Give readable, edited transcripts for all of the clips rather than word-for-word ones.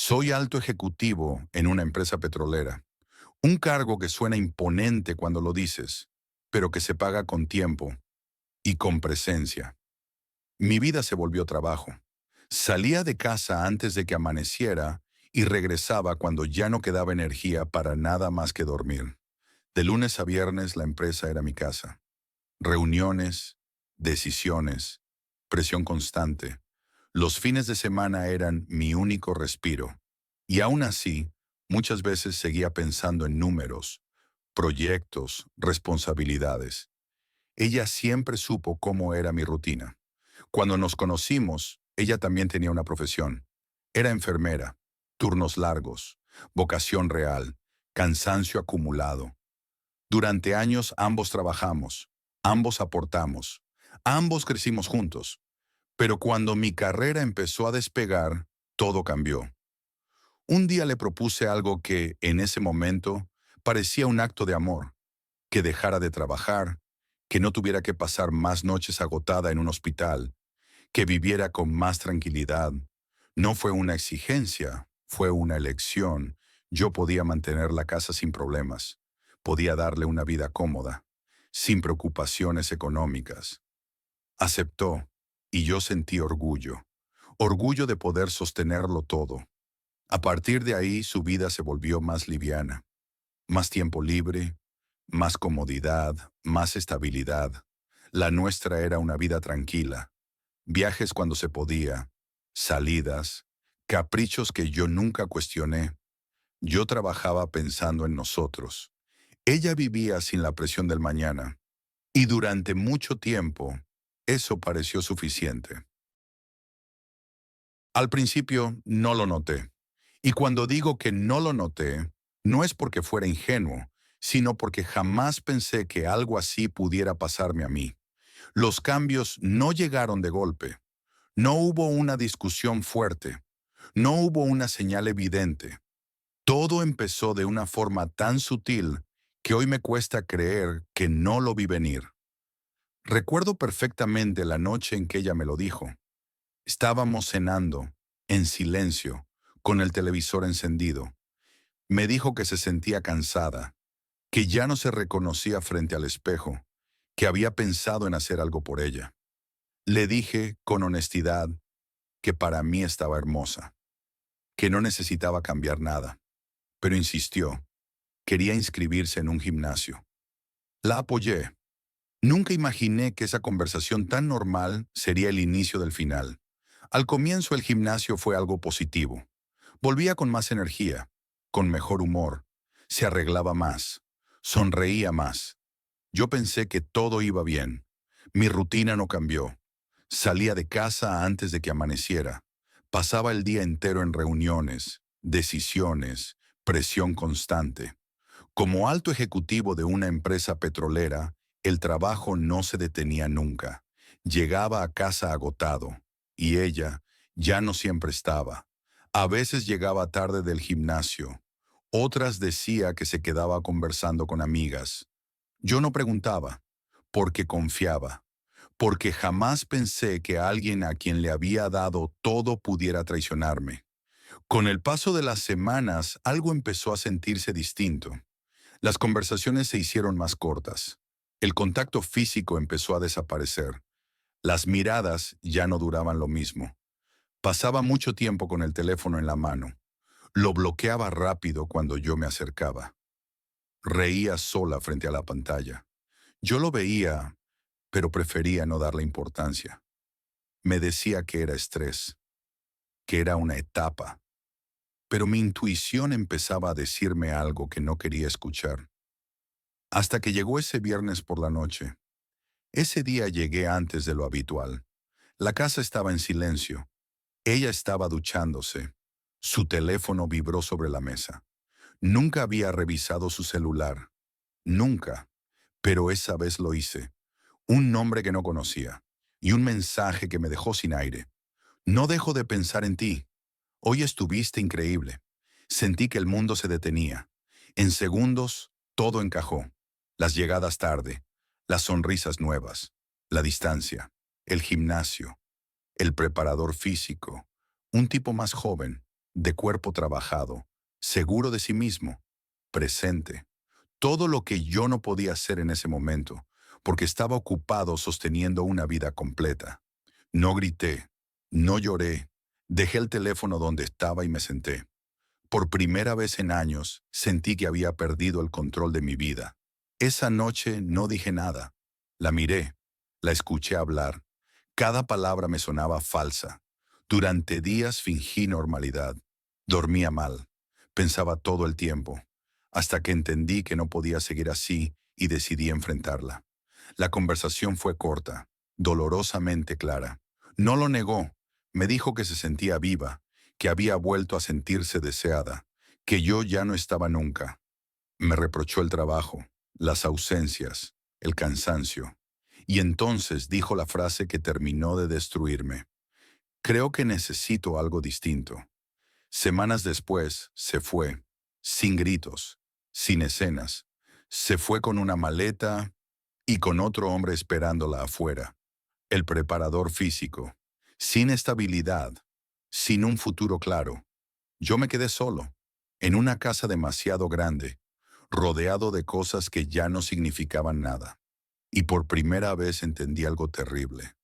Soy alto ejecutivo en una empresa petrolera. Un cargo que suena imponente cuando lo dices, pero que se paga con tiempo y con presencia. Mi vida se volvió trabajo. Salía de casa antes de que amaneciera y regresaba cuando ya no quedaba energía para nada más que dormir. De lunes a viernes la empresa era mi casa. Reuniones, decisiones, presión constante. Los fines de semana eran mi único respiro. Y aún así, muchas veces seguía pensando en números, proyectos, responsabilidades. Ella siempre supo cómo era mi rutina. Cuando nos conocimos, ella también tenía una profesión. Era enfermera, turnos largos, vocación real, cansancio acumulado. Durante años ambos trabajamos, ambos aportamos, ambos crecimos juntos. Pero cuando mi carrera empezó a despegar, todo cambió. Un día le propuse algo que, en ese momento, parecía un acto de amor, que dejara de trabajar, que no tuviera que pasar más noches agotada en un hospital, que viviera con más tranquilidad. No fue una exigencia, fue una elección. Yo podía mantener la casa sin problemas, podía darle una vida cómoda, sin preocupaciones económicas. Aceptó, y yo sentí orgullo, orgullo de poder sostenerlo todo. A partir de ahí su vida se volvió más liviana, más tiempo libre, más comodidad, más estabilidad. La nuestra era una vida tranquila, viajes cuando se podía, salidas, caprichos que yo nunca cuestioné. Yo trabajaba pensando en nosotros. Ella vivía sin la presión del mañana, y durante mucho tiempo eso pareció suficiente. Al principio no lo noté. Y cuando digo que no lo noté, no es porque fuera ingenuo, sino porque jamás pensé que algo así pudiera pasarme a mí. Los cambios no llegaron de golpe. No hubo una discusión fuerte. No hubo una señal evidente. Todo empezó de una forma tan sutil que hoy me cuesta creer que no lo vi venir. Recuerdo perfectamente la noche en que ella me lo dijo. Estábamos cenando, en silencio, con el televisor encendido. Me dijo que se sentía cansada, que ya no se reconocía frente al espejo, que había pensado en hacer algo por ella. Le dije, con honestidad, que para mí estaba hermosa, que no necesitaba cambiar nada, pero insistió. Quería inscribirse en un gimnasio. La apoyé. Nunca imaginé que esa conversación tan normal sería el inicio del final. Al comienzo el gimnasio fue algo positivo. Volvía con más energía, con mejor humor, se arreglaba más, sonreía más. Yo pensé que todo iba bien. Mi rutina no cambió. Salía de casa antes de que amaneciera. Pasaba el día entero en reuniones, decisiones, presión constante. Como alto ejecutivo de una empresa petrolera, el trabajo no se detenía nunca. Llegaba a casa agotado, y ella ya no siempre estaba. A veces llegaba tarde del gimnasio, otras decía que se quedaba conversando con amigas. Yo no preguntaba, porque confiaba, porque jamás pensé que alguien a quien le había dado todo pudiera traicionarme. Con el paso de las semanas, algo empezó a sentirse distinto. Las conversaciones se hicieron más cortas. El contacto físico empezó a desaparecer. Las miradas ya no duraban lo mismo. Pasaba mucho tiempo con el teléfono en la mano. Lo bloqueaba rápido cuando yo me acercaba. Reía sola frente a la pantalla. Yo lo veía, pero prefería no darle importancia. Me decía que era estrés, que era una etapa, pero mi intuición empezaba a decirme algo que no quería escuchar. Hasta que llegó ese viernes por la noche. Ese día llegué antes de lo habitual. La casa estaba en silencio. Ella estaba duchándose. Su teléfono vibró sobre la mesa. Nunca había revisado su celular. Nunca. Pero esa vez lo hice. Un nombre que no conocía. Y un mensaje que me dejó sin aire. No dejo de pensar en ti. Hoy estuviste increíble. Sentí que el mundo se detenía. En segundos, todo encajó. Las llegadas tarde, las sonrisas nuevas, la distancia, el gimnasio, el preparador físico, un tipo más joven, de cuerpo trabajado, seguro de sí mismo, presente. Todo lo que yo no podía hacer en ese momento, porque estaba ocupado sosteniendo una vida completa. No grité, no lloré, dejé el teléfono donde estaba y me senté. Por primera vez en años sentí que había perdido el control de mi vida. Esa noche no dije nada. La miré, la escuché hablar. Cada palabra me sonaba falsa. Durante días fingí normalidad. Dormía mal. Pensaba todo el tiempo. Hasta que entendí que no podía seguir así y decidí enfrentarla. La conversación fue corta, dolorosamente clara. No lo negó. Me dijo que se sentía viva, que había vuelto a sentirse deseada, que yo ya no estaba nunca. Me reprochó el trabajo, las ausencias, el cansancio. Y entonces dijo la frase que terminó de destruirme. Creo que necesito algo distinto. Semanas después, se fue, sin gritos, sin escenas. Se fue con una maleta y con otro hombre esperándola afuera. El preparador físico, sin estabilidad, sin un futuro claro. Yo me quedé solo, en una casa demasiado grande, rodeado de cosas que ya no significaban nada. Y por primera vez entendí algo terrible,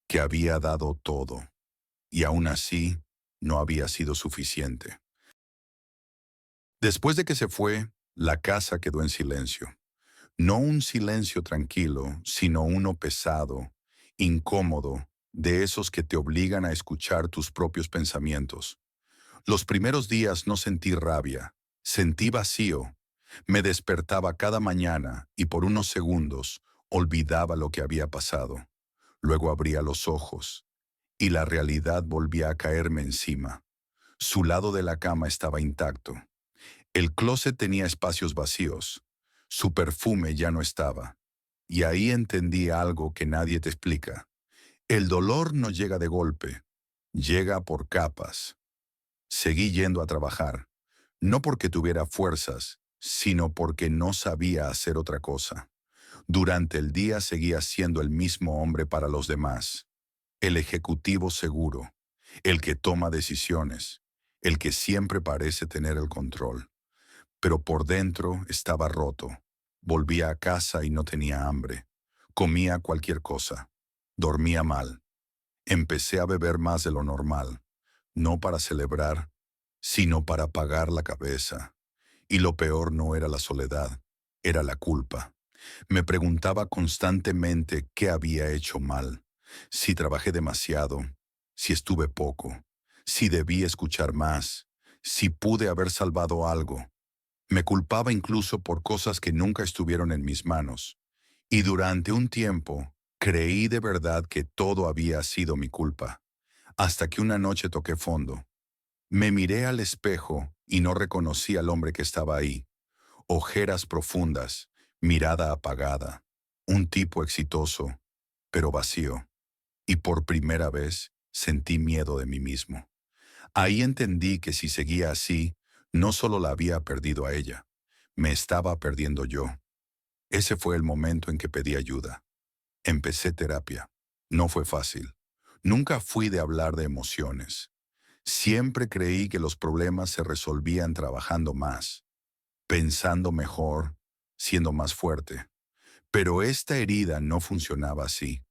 que había dado todo, y aún así no había sido suficiente. Después de que se fue, la casa quedó en silencio. No un silencio tranquilo, sino uno pesado, incómodo, de esos que te obligan a escuchar tus propios pensamientos. Los primeros días no sentí rabia, sentí vacío. Me despertaba cada mañana y por unos segundos olvidaba lo que había pasado. Luego abría los ojos y la realidad volvía a caerme encima. Su lado de la cama estaba intacto. El closet tenía espacios vacíos. Su perfume ya no estaba. Y ahí entendí algo que nadie te explica. El dolor no llega de golpe, llega por capas. Seguí yendo a trabajar, no porque tuviera fuerzas, sino porque no sabía hacer otra cosa. Durante el día seguía siendo el mismo hombre para los demás, el ejecutivo seguro, el que toma decisiones, el que siempre parece tener el control. Pero por dentro estaba roto. Volvía a casa y no tenía hambre. Comía cualquier cosa. Dormía mal. Empecé a beber más de lo normal, no para celebrar, sino para apagar la cabeza. Y lo peor no era la soledad, era la culpa. Me preguntaba constantemente qué había hecho mal, si trabajé demasiado, si estuve poco, si debí escuchar más, si pude haber salvado algo. Me culpaba incluso por cosas que nunca estuvieron en mis manos. Y durante un tiempo creí de verdad que todo había sido mi culpa, hasta que una noche toqué fondo. Me miré al espejo y no reconocí al hombre que estaba ahí. Ojeras profundas, mirada apagada, un tipo exitoso, pero vacío. Y por primera vez sentí miedo de mí mismo. Ahí entendí que si seguía así, no solo la había perdido a ella, me estaba perdiendo yo. Ese fue el momento en que pedí ayuda. Empecé terapia. No fue fácil. Nunca fui de hablar de emociones. Siempre creí que los problemas se resolvían trabajando más, pensando mejor, siendo más fuerte. Pero esta herida no funcionaba así.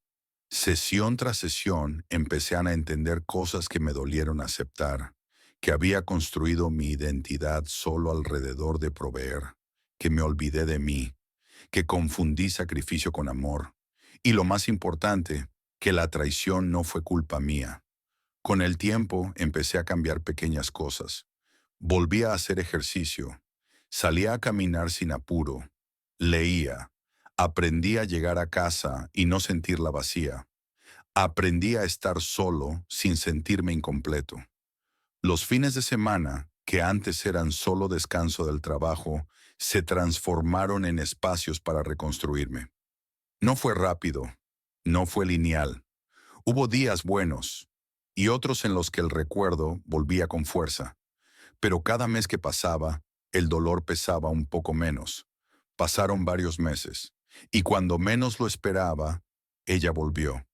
Sesión tras sesión empecé a entender cosas que me dolieron aceptar, que había construido mi identidad solo alrededor de proveer, que me olvidé de mí, que confundí sacrificio con amor. Y lo más importante, que la traición no fue culpa mía. Con el tiempo empecé a cambiar pequeñas cosas. Volví a hacer ejercicio. Salía a caminar sin apuro. Leía. Aprendí a llegar a casa y no sentirla vacía. Aprendí a estar solo sin sentirme incompleto. Los fines de semana, que antes eran solo descanso del trabajo, se transformaron en espacios para reconstruirme. No fue rápido, no fue lineal. Hubo días buenos y otros en los que el recuerdo volvía con fuerza. Pero cada mes que pasaba, el dolor pesaba un poco menos. Pasaron varios meses, y cuando menos lo esperaba, ella volvió.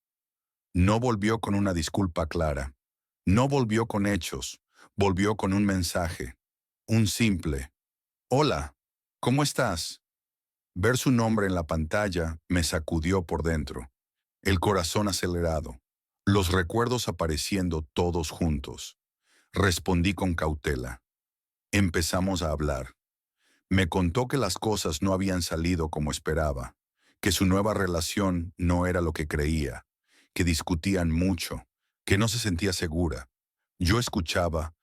No volvió con una disculpa clara. No volvió con hechos. Volvió con un mensaje, un simple, hola, ¿cómo estás? Ver su nombre en la pantalla me sacudió por dentro, el corazón acelerado, los recuerdos apareciendo todos juntos. Respondí con cautela. Empezamos a hablar. Me contó que las cosas no habían salido como esperaba, que su nueva relación no era lo que creía, que discutían mucho, que no se sentía segura. Yo escuchaba,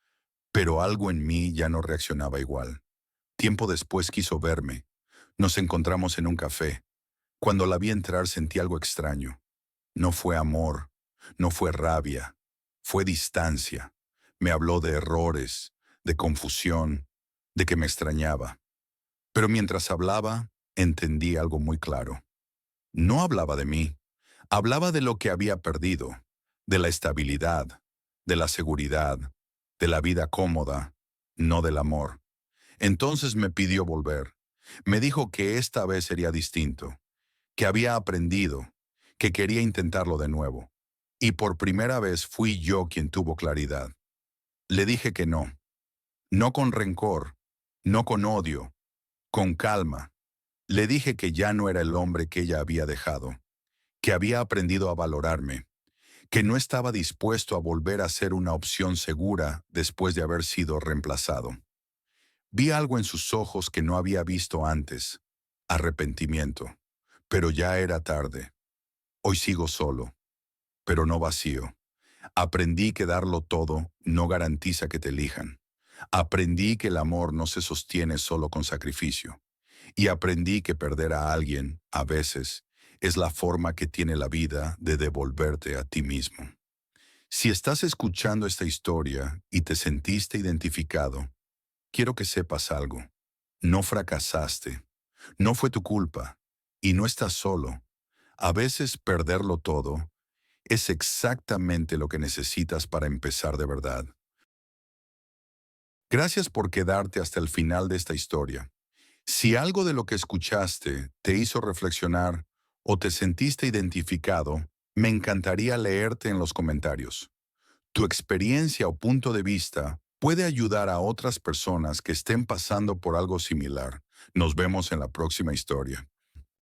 pero algo en mí ya no reaccionaba igual. Tiempo después quiso verme. Nos encontramos en un café. Cuando la vi entrar sentí algo extraño. No fue amor, no fue rabia, fue distancia. Me habló de errores, de confusión, de que me extrañaba. Pero mientras hablaba, entendí algo muy claro. No hablaba de mí, hablaba de lo que había perdido, de la estabilidad, de la seguridad, de la vida cómoda, no del amor. Entonces me pidió volver. Me dijo que esta vez sería distinto, que había aprendido, que quería intentarlo de nuevo. Y por primera vez fui yo quien tuvo claridad. Le dije que no, no con rencor, no con odio, con calma. Le dije que ya no era el hombre que ella había dejado, que había aprendido a valorarme, que no estaba dispuesto a volver a ser una opción segura después de haber sido reemplazado. Vi algo en sus ojos que no había visto antes, arrepentimiento, pero ya era tarde. Hoy sigo solo, pero no vacío. Aprendí que darlo todo no garantiza que te elijan. Aprendí que el amor no se sostiene solo con sacrificio. Y aprendí que perder a alguien, a veces, es la forma que tiene la vida de devolverte a ti mismo. Si estás escuchando esta historia y te sentiste identificado, quiero que sepas algo. No fracasaste, no fue tu culpa, y no estás solo. A veces perderlo todo es exactamente lo que necesitas para empezar de verdad. Gracias por quedarte hasta el final de esta historia. Si algo de lo que escuchaste te hizo reflexionar o te sentiste identificado, me encantaría leerte en los comentarios. Tu experiencia o punto de vista puede ayudar a otras personas que estén pasando por algo similar. Nos vemos en la próxima historia.